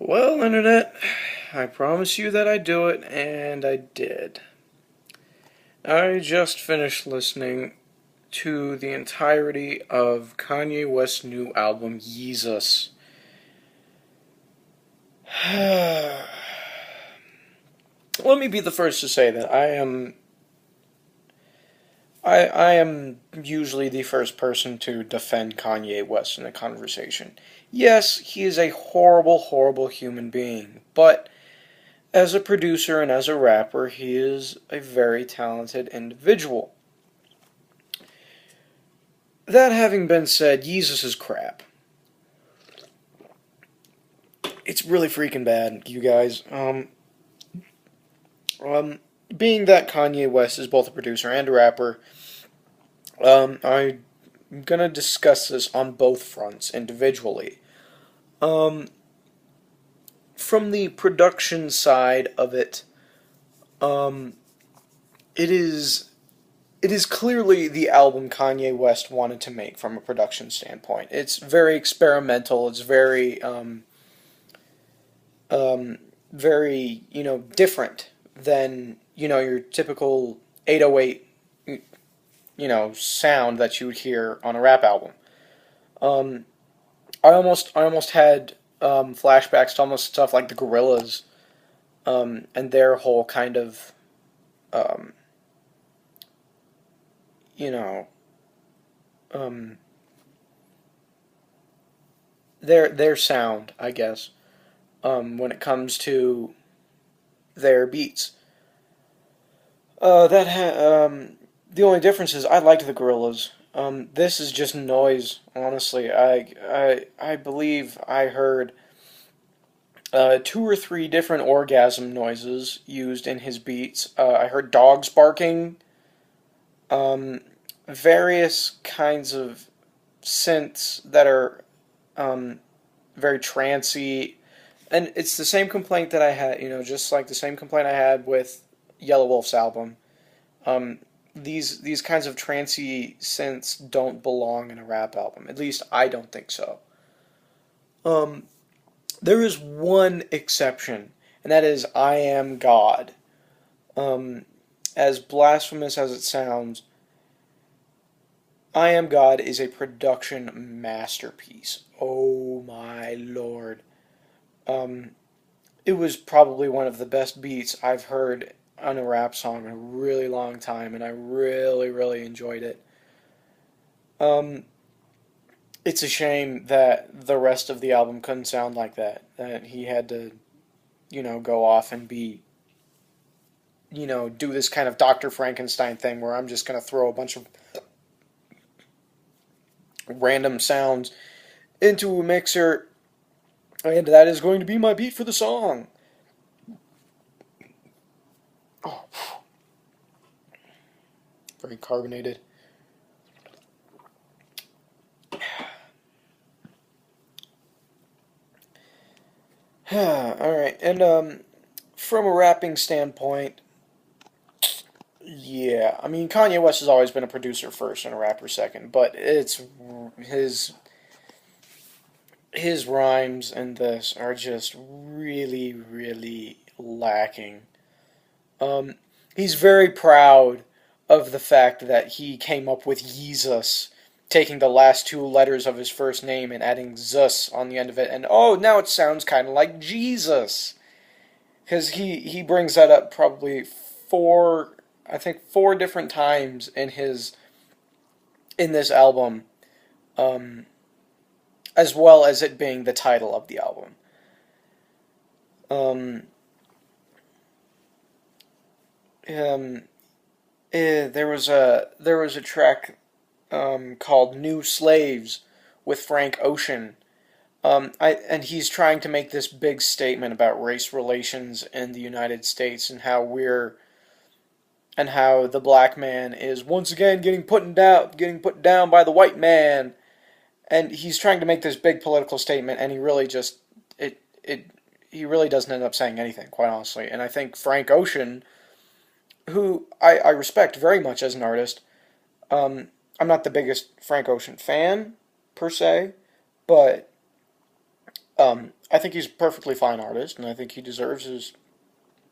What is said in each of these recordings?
Well, Internet, I promised you that I'd do it, and I did. I just finished listening to the entirety of Kanye West's new album, Yeezus. Let me be the first to say that I am usually the first person to defend Kanye West in a conversation. Yes, he is a horrible, horrible human being, but as a producer and as a rapper, he is a very talented individual. That having been said, Yeezus is crap. It's really freaking bad, you guys. Being that Kanye West is both a producer and a rapper, I'm gonna discuss this on both fronts individually. Um, from the production side of it, um, it is it is clearly the album Kanye West wanted to make from a production standpoint. It's very experimental. It's um, very different than your typical 808 sound that you would hear on a rap album. Um, I almost had flashbacks to almost stuff like the Gorillas and their whole kind of um, you know um, their sound, I guess, when it comes to their beats. The only difference is I liked the Gorillas. This is just noise. Honestly, I believe I heard two or three different orgasm noises used in his beats. I heard dogs barking, um, various kinds of synths that are um, very trancy, and it's the same complaint that I had. Just like the same complaint I had with Yellow Wolf's album. Um, these kinds of trancy synths don't belong in a rap album. At least I don't think so. Um, there is one exception, and that is "I Am God." Um, as blasphemous as it sounds, "I Am God" is a production masterpiece. Oh my lord! Um, it was probably one of the best beats I've heard on a rap song in a really long time, and I really, really enjoyed it. Um, it's a shame that the rest of the album couldn't sound like that. That he had to, go off and do this kind of Dr. Frankenstein thing where I'm just going to throw a bunch of random sounds into a mixer, and that is going to be my beat for the song. Oh, very carbonated. Alright, and from a rapping standpoint, yeah, I mean, Kanye West has always been a producer first and a rapper second, but it's his his rhymes in this are just really, really lacking. Um, he's very proud of the fact that he came up with Yeezus, taking the last two letters of his first name and adding Zus on the end of it, and oh, now it sounds kind of like Jesus. Because he brings that up probably I think four different times in this album, um, as well as it being the title of the album. Um, um, there was a track called "New Slaves" with Frank Ocean. And he's trying to make this big statement about race relations in the United States and how the black man is once again getting put down by the white man. And he's trying to make this big political statement, and he really just it he really doesn't end up saying anything, quite honestly. And I think Frank Ocean, who I respect very much as an artist, um, I'm not the biggest Frank Ocean fan per se, but I think he's a perfectly fine artist, and I think he deserves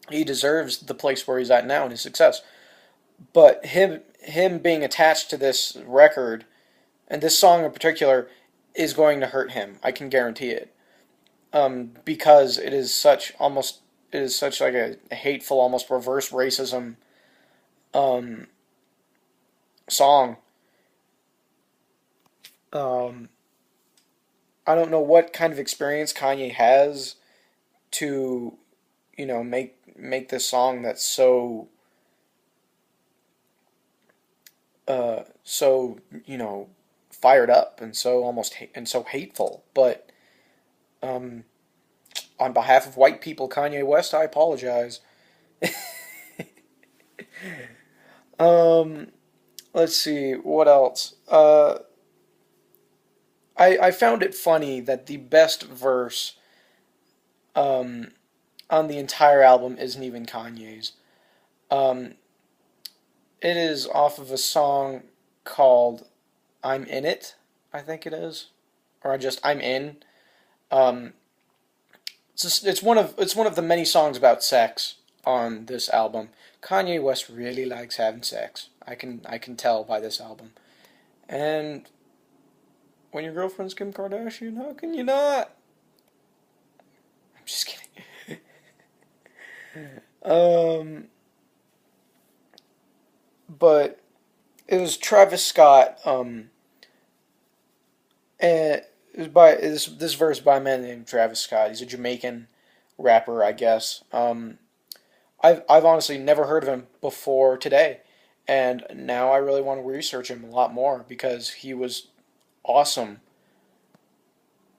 the place where he's at now and his success. But him being attached to this record and this song in particular is going to hurt him. I can guarantee it. Because it is such like a hateful, almost reverse racism um, song. Um, I don't know what kind of experience Kanye has to, make this song that's so fired up and so and so hateful. But um, on behalf of white people, Kanye West, I apologize. um, let's see what else. I found it funny that the best verse um, on the entire album isn't even Kanye's. Um, it is off of a song called "I'm in It," I think it is, or just "I'm in." Um, it's one of the many songs about sex on this album. Kanye West really likes having sex. I can tell by this album. And when your girlfriend's Kim Kardashian, how can you not? I'm just kidding. um, but it was Travis Scott. And it was by this verse by a man named Travis Scott. He's a Jamaican rapper, I guess. I've honestly never heard of him before today, and now I really want to research him a lot more because he was awesome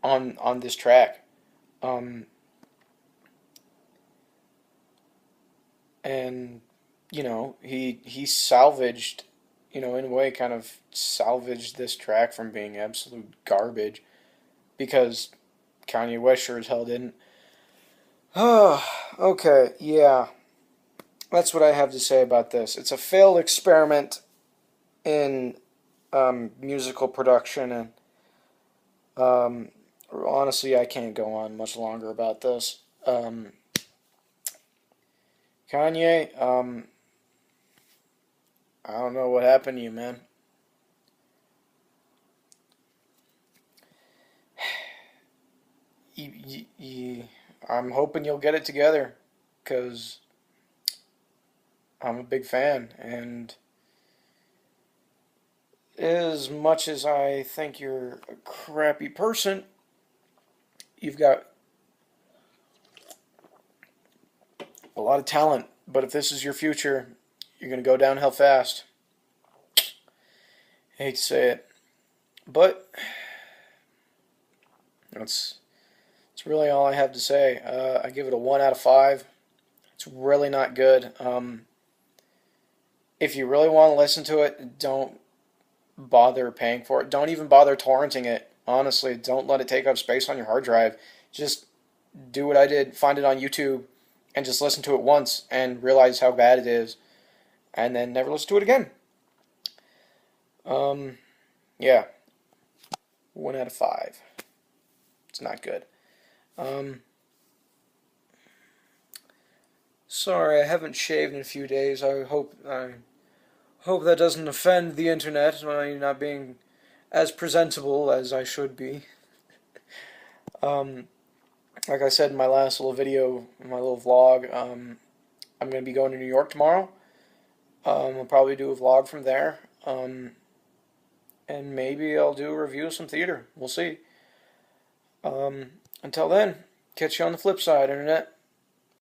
on this track. Um, and he salvaged, in a way, kind of salvaged this track from being absolute garbage because Kanye West sure as hell didn't. Okay, yeah. That's what I have to say about this. It's a failed experiment in musical production, and honestly, I can't go on much longer about this. Kanye, I don't know what happened to you, man. I'm hoping you'll get it together, because I'm a big fan, and as much as I think you're a crappy person, you've got a lot of talent. But if this is your future, you're going to go downhill fast. I hate to say it, but that's really all I have to say. I give it a 1 out of 5. It's really not good. If you really want to listen to it, don't bother paying for it. Don't even bother torrenting it. Honestly, don't let it take up space on your hard drive. Just do what I did. Find it on YouTube and just listen to it once and realize how bad it is. And then never listen to it again. Yeah. 1 out of 5. It's not good. Sorry, I haven't shaved in a few days. I hope that doesn't offend the internet by not being as presentable as I should be. Um, like I said in my last little video, my little vlog, I'm going to be going to New York tomorrow. I'll probably do a vlog from there. And maybe I'll do a review of some theater. We'll see. Until then, catch you on the flip side, internet.